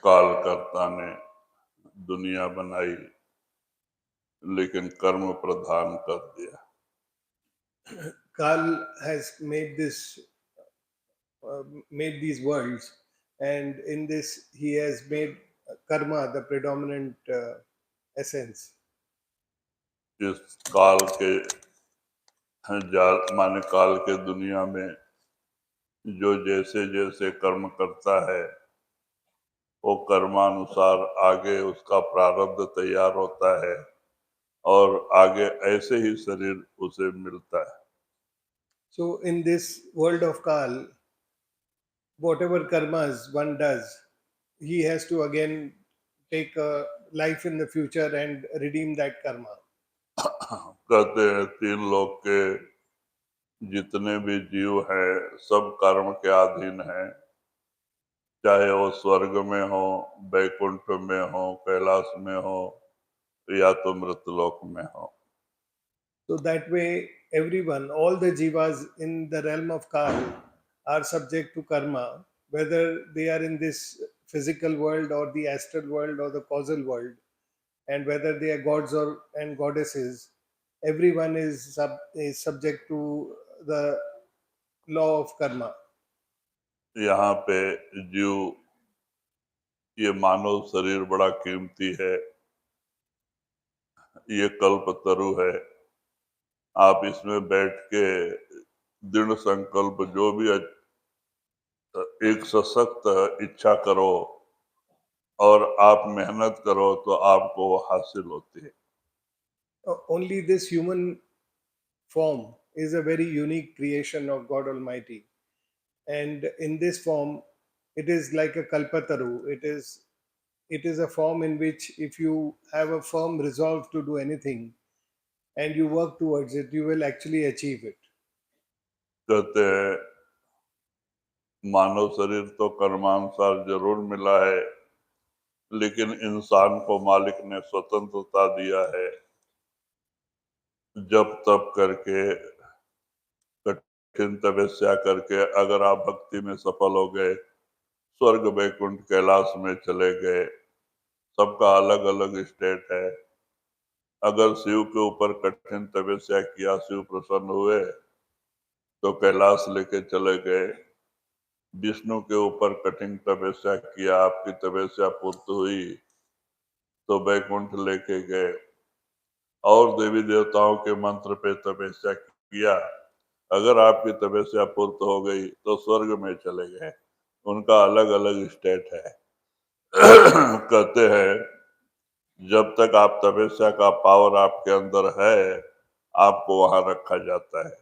कालकर्ता ने दुनिया बनाई लेकिन कर्म प्रधान कर दिया. Kal has made these worlds, and in this he has made karma the predominant essence. इस काल के माने काल के दुनिया में जो जैसे जैसे कर्म करता है वो कर्मानुसार आगे उसका प्रारब्ध तैयार होता है और आगे ऐसे ही शरीर उसे मिलता है. So in this world of Kal, whatever karmas one does, he has to again take a life in the future and redeem that karma. कहते हैं तीन लोक के जितने भी जीव हैं सब कर्म के अधीन हैं, चाहे वो स्वर्ग में हो, बैकुंठ में हो, कैलाश में हो या तो मृतलोक में हो. So that way, everyone, all the jivas in the realm of Kal are subject to karma, whether they are in this physical world or the astral world or the causal world, and whether they are gods or and goddesses. Everyone is subject to the law of karma. यहाँ पे जीव, ये मानव शरीर बड़ा कीमती है, ये कल्प तरु है. आप इसमें बैठ के दृढ़ संकल्प जो भी एक सशक्त इच्छा करो और आप मेहनत करो तो आपको वो हासिल होती है. Only this human form is a very unique creation of God Almighty. And in this form, it is like a kalpataru. It is a form in which if you have a firm resolve to do anything and you work towards it, you will actually achieve it. कहते हैं मानव शरीर तो कर्मानुसार जरूर मिला है, लेकिन इंसान को मालिक ने स्वतंत्रता दिया है जब तप करके, कठिन तपस्या करके अगर आप भक्ति में सफल हो गए, स्वर्ग वैकुंठ कैलाश में चले गए. सबका अलग अलग स्टेट है. अगर शिव के ऊपर कठिन तपस्या किया, शिव प्रसन्न हुए तो कैलाश लेके चले गए. विष्णु के ऊपर कठिन तपस्या किया, आपकी तपस्या पूर्ण हुई तो वैकुंठ लेके गए. और देवी देवताओं के मंत्र पे तपस्या किया, अगर आपकी तपस्या पूर्ण हो गई तो स्वर्ग में चले गए. उनका अलग अलग स्टेट है. कहते हैं जब तक आप तपस्या का पावर आपके अंदर है, आपको वहां रखा जाता है.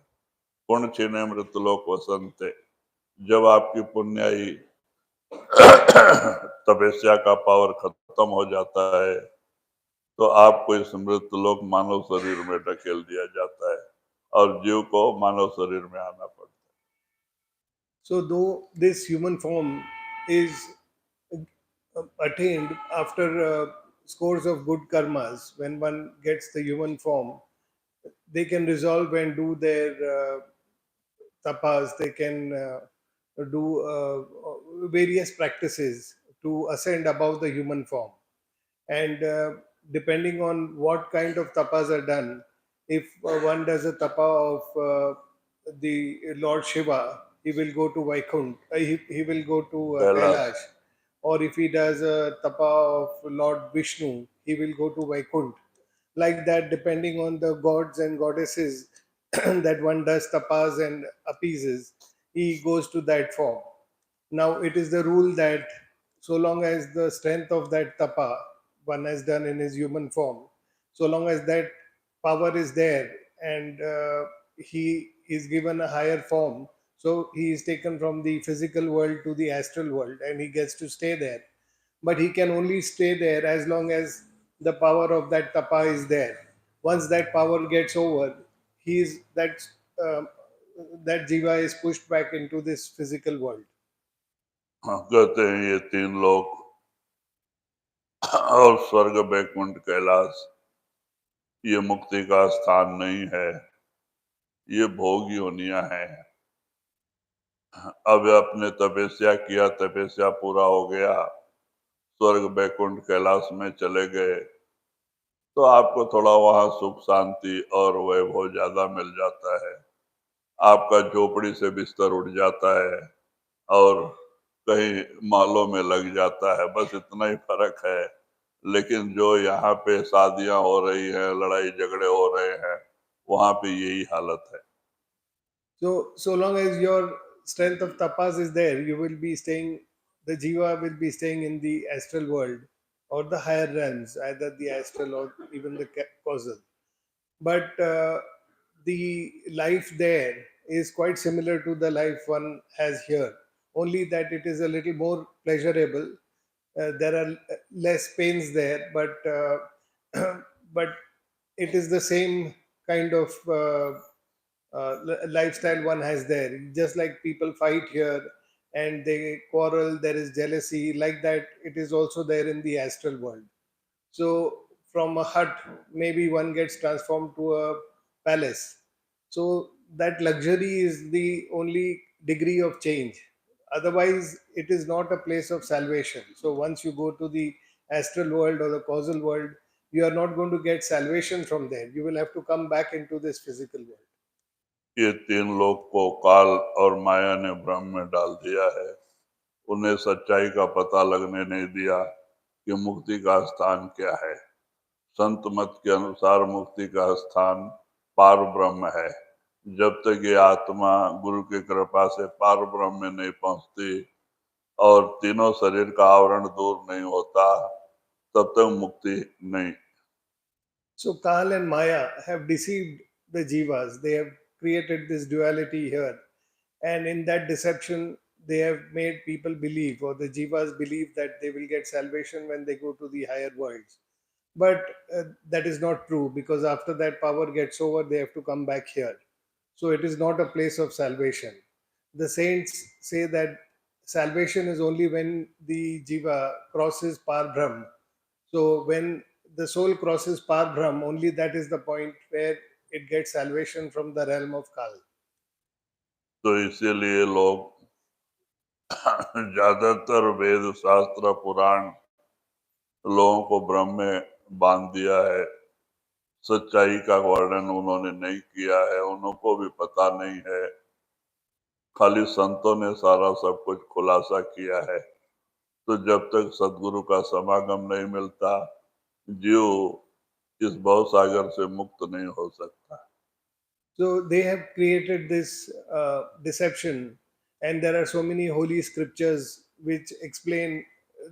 पुण्य छिने मृतलोक वसंते. जब आपकी पुण्याई तपस्या का पावर खत्म हो जाता है तो आपको इस मृतलोक मानव शरीर में ढकेल दिया जाता है और जीव को मानव शरीर में आना पड़ता है. So, though this human form is attained after scores of good karmas, when one gets the human form, they can resolve and do their tapas, they can do various practices to ascend above the human form. And depending on what kind of tapas are done, if one does a tapa of the Lord Shiva, he will go to Vaikunt, he will go to Kailash. Kailash. Or if he does a tapa of Lord Vishnu, he will go to Vaikunt. Like that, depending on the gods and goddesses that one does tapas and appeases, he goes to that form. Now, it is the rule that so long as the strength of that tapa one has done in his human form, so long as that power is there and he is given a higher form, so he is taken from the physical world to the astral world and he gets to stay there. But he can only stay there as long as the power of that tapa is there. Once that power gets over, he is uh, that jiva is pushed back into this physical world. कहते हैं ये तीन लोक और स्वर्ग वैकुंठ कैलाश ये मुक्ति का स्थान नहीं है, ये भोग योनियां हैं. अब आपने तपस्या किया, तपस्या पूरा हो गया, स्वर्ग बैकुंठ कैलाश में चले गए तो आपको थोड़ा वहां सुख शांति और वैभव ज्यादा मिल जाता है। आपका झोपड़ी से बिस्तर उठ जाता है और कहीं मालों में लग जाता है, बस इतना ही फर्क है। लेकिन जो यहाँ पे शादियां हो रही हैं, लड़ाई झगड़े हो रहे हैं, वहां पे यही हालत है। So long as your strength of tapas is there, you will be staying, the jiva will be staying in the astral world or the higher realms, either the astral or even the causal. But the life there is quite similar to the life one has here, only that it is a little more pleasurable. There are less pains there, but but it is the same kind of lifestyle one has there. Just like people fight here and they quarrel, there is jealousy, like that, it is also there in the astral world. So, from a hut, maybe one gets transformed to a palace. So, that luxury is the only degree of change. Otherwise, it is not a place of salvation. So, once you go to the astral world or the causal world, you are not going to get salvation from there. You will have to come back into this physical world. ये तीन लोग को काल और माया ने भ्रम में डाल दिया है। उन्हें सच्चाई का पता लगने नहीं दिया कि मुक्ति का स्थान क्या है। संत मत के अनुसार मुक्ति का स्थान पार ब्रह्म है। जब तक ये आत्मा गुरु की कृपा से पार ब्रह्म में नहीं पहुंचती और तीनों शरीर का आवरण दूर नहीं होता, तब तक मुक्ति नहीं। So Kal and Maya have deceived the jivas. They have created this duality here. And in that deception, they have made people believe, or the jivas believe, that they will get salvation when they go to the higher worlds. But that is not true, because after that power gets over, they have to come back here. So it is not a place of salvation. The saints say that salvation is only when the jiva crosses par brahm. So when the soul crosses par brahm, only that is the point where it gets salvation from the realm of Kal. तो इसीलिए लोग ज्यादातर वेद शास्त्र पुराण लोगों को भ्रम में बांध दिया है। सच्चाई का वर्णन उन्होंने नहीं किया है, उनको भी पता नहीं है। खाली संतों ने सारा सब कुछ खुलासा किया है। तो जब तक सदगुरु का समागम नहीं मिलता, जीव इस भव सागर से मुक्त नहीं हो सकता। So they have created this deception, and there are so many holy scriptures which explain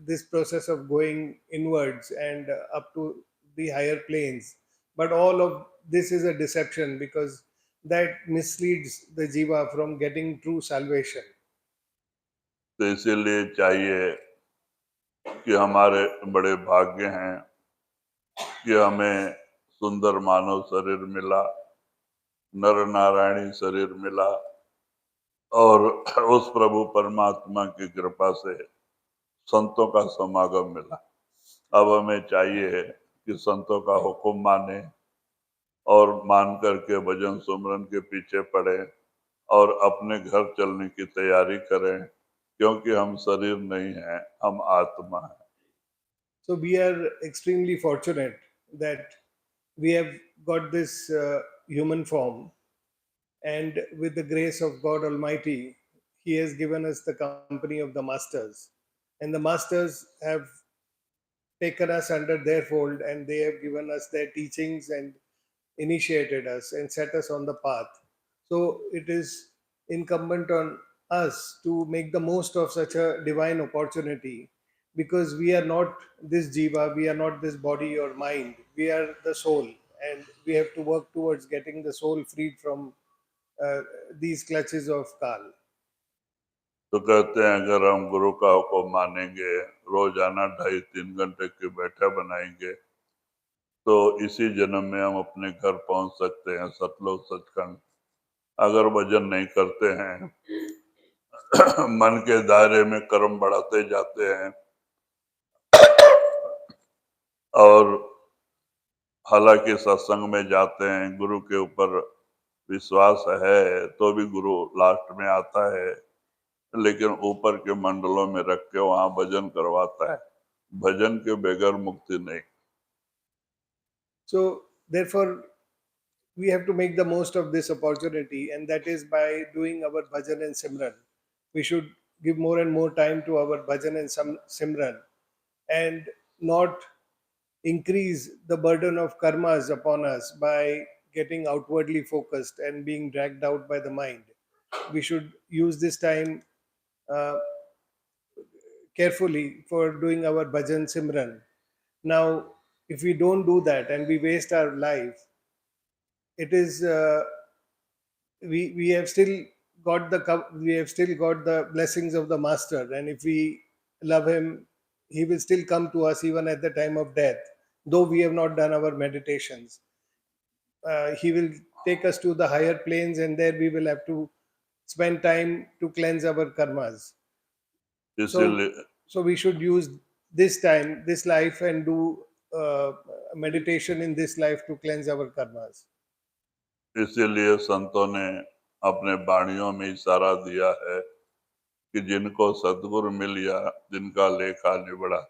this process of going inwards and up to the higher planes. But all of this is a deception, because that misleads the jiva from getting true salvation. तो इसीलिए चाहिए कि हमारे बड़े भाग्य हैं कि हमें सुंदर मानव शरीर मिला, नर नारायणी शरीर मिला और उस प्रभु परमात्मा की कृपा से संतों का समागम मिला। अब हमें चाहिए कि संतों का हुक्म माने और मान करके भजन सुमरन के पीछे पड़े और अपने घर चलने की तैयारी करें, क्योंकि हम शरीर नहीं हैं, हम आत्मा हैं। So we are extremely fortunate that we have got this human form, and with the grace of God Almighty, He has given us the company of the masters. And the masters have taken us under their fold, and they have given us their teachings and initiated us and set us on the path. So it is incumbent on us to make the most of such a divine opportunity, because we are not this jiva, we are not this body or mind, we are the soul, and we have to work towards getting the soul freed from uh, these clutches of Kal. तो कहते हैं अगर हम गुरु का हुक्म मानेंगे, रोजाना 2.5-3 घंटे की बैठक बनाएंगे, तो इसी जन्म में हम अपने घर पहुंच सकते हैं, सतलोक सचखंड। अगर भजन नहीं करते हैं, मन के दायरे में कर्म बढ़ाते जाते हैं और हालांकि सत्संग में जाते हैं, गुरु के ऊपर विश्वास है, तो भी गुरु लास्ट में आता है, लेकिन ऊपर के मंडलों में रख के वहां भजन करवाता है। भजन के बगैर मुक्ति नहीं। So, therefore, we have to make the most of this opportunity, and that is by doing our bhajan and simran. We should give more and more time to our bhajan and simran, and not increase the burden of karmas upon us by getting outwardly focused and being dragged out by the mind. We should use this time uh, carefully for doing our bhajan simran. Now, if we don't do that and we waste our life, it is we have still got we have still got the blessings of the master, and if we love him, he will still come to us even at the time of death, though we have not done our meditations. He will take us to the higher planes, and there we will have to spend time to cleanse our karmas. So, इसीलिए so we should use this time, this life, and do meditation in this life to cleanse our karmas. इसीलिए संतों ने अपने वाणियों में इशारा दिया है कि जिनको सदगुरु मिल गया, जिनका लेखा निबड़ा,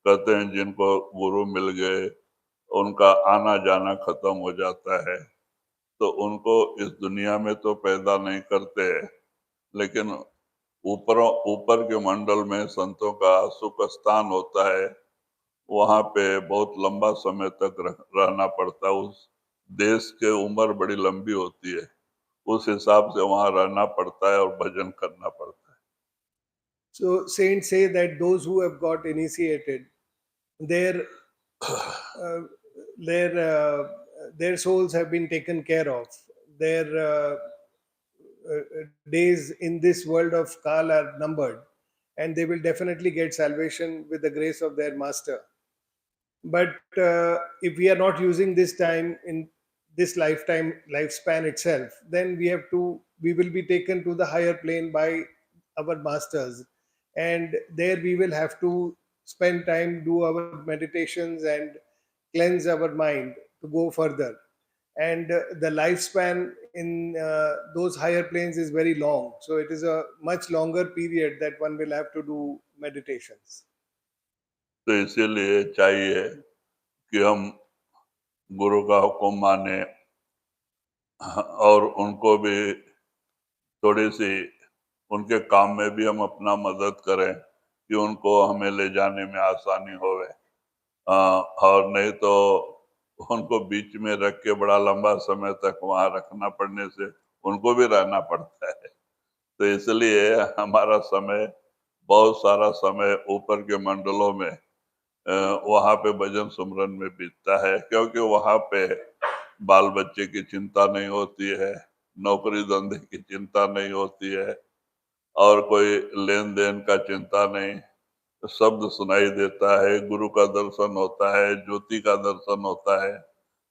कहते हैं जिनको गुरु मिल गए उनका आना जाना खत्म हो जाता है, तो उनको इस दुनिया में तो पैदा नहीं करते, लेकिन ऊपर के मंडल में संतों का सुख स्थान होता है, वहां पे बहुत लंबा समय तक रहना पड़ता है। उस देश के उम्र बड़ी लंबी होती है, उस हिसाब से वहां रहना पड़ता है और भजन करना पड़ता है। So saints say that those who have got initiated, their uh, their uh, their souls have been taken care of. Their days in this world of Kal are numbered, and they will definitely get salvation with the grace of their master. But if we are not using this time in this lifespan itself, then we will be taken to the higher plane by our masters, and there we will have to spend time, do our meditations, and cleanse our mind to go further. And the lifespan in those higher planes is very long, so it is a much longer period that one will have to do meditations. तो इसीलिए चाहिए कि हम गुरु का हुक्म माने और उनको भी थोड़ी सी उनके काम में भी हम अपना मदद करें कि उनको हमें ले जाने में आसानी होवे। और नहीं तो उनको बीच में रख के बड़ा लंबा समय तक वहां रखना पड़ने से उनको भी रहना पड़ता है। तो इसलिए हमारा समय, बहुत सारा समय ऊपर के मंडलों में वहां पे भजन सुमरन में बीतता है, क्योंकि वहां पे बाल बच्चे की चिंता नहीं होती है, नौकरी धंधे की चिंता नहीं होती है, और कोई लेन देन का चिंता नहीं। शब्द सुनाई देता है, गुरु का दर्शन होता है, ज्योति का दर्शन होता है,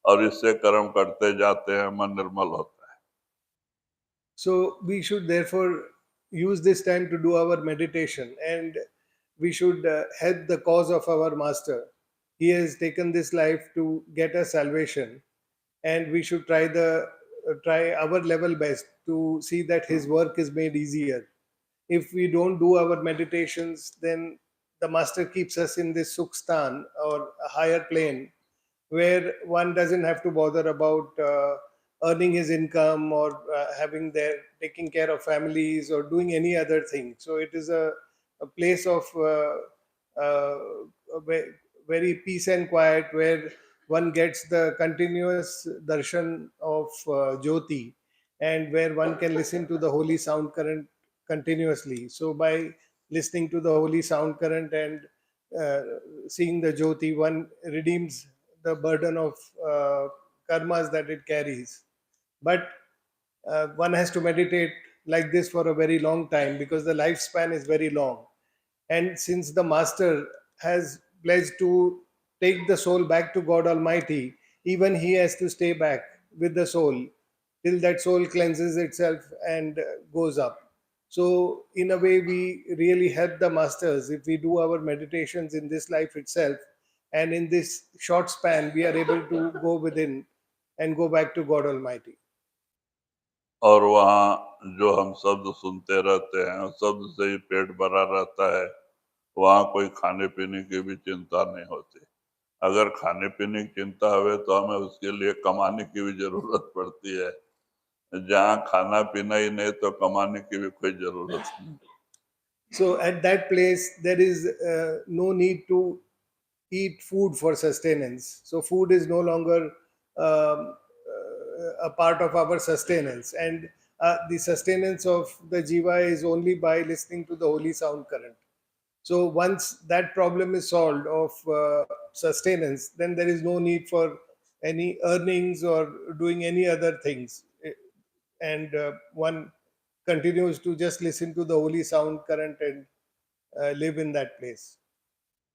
और इससे कर्म करते जाते हैं, मन निर्मल होता है। So we should therefore use this time to do our meditation, and we should help the cause of our master. He has taken this life to get us salvation, and we should try our level best to see that his work is made easier. If we don't do our meditations, then the master keeps us in this sukhstan or a higher plane where one doesn't have to bother about earning his income or having their taking care of families or doing any other thing. So it is a place of uh, very peace and quiet, where one gets the continuous darshan of jyoti, and where one can listen to the holy sound current continuously. So by listening to the holy sound current and uh, seeing the jyoti, one redeems the burden of karmas that it carries. But one has to meditate like this for a very long time, because the lifespan is very long. And since the master has pledged to take the soul back to God Almighty, even he has to stay back with the soul till that soul cleanses itself and goes up. So, in a way, we really help the masters if we do our meditations in this life itself. And in this short span, we are able to go within and go back to God Almighty. और वहाँ जो हम शब्द सुनते रहते हैं, उस शब्द से ही पेट भरा रहता है, वहाँ कोई खाने पीने की भी चिंता नहीं होती। अगर खाने पीने की चिंता हवे तो हमें उसके लिए कमाने की भी जरूरत पड़ती है। जहाँ खाना पीना ही नहीं तो कमाने की भी कोई जरूरत नहीं। So at that place, there is no need to eat food for sustenance. So food is no longer a part of our sustenance, and the sustenance of the jiva is only by listening to the holy sound current. So once that problem is solved of sustenance, then there is no need for any earnings or doing any other things, and one continues to just listen to the holy sound current and live in that place.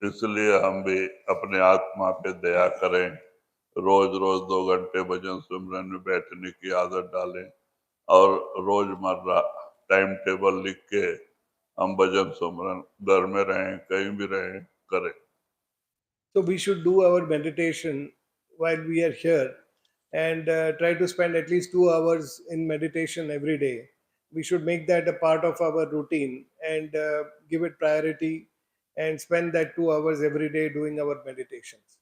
इसलिए हम भी अपने आत्मा पे दया करें, रोज रोज 2 घंटे भजन सिमरन में बैठने की आदत डालें और रोजमर्रा टाइम टेबल लिख के हम भजन सिमरन घर में रहें कहीं भी रहें करें। So we should do our meditation while we are here and try to spend at least 2 hours in meditation every day. We should make that a part of our routine and give it priority and spend that 2 hours every day doing our meditations.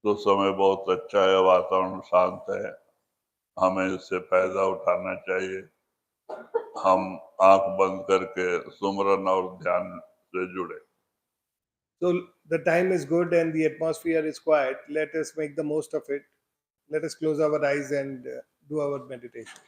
तो समय बहुत अच्छा है, वातावरण शांत है, हमें इससे फायदा उठाना चाहिए। हम आंख बंद करके सुमरन और ध्यान से जुड़े। So the time is good and the atmosphere is quiet. Let us make the most of it. Let us close our eyes and do our meditation.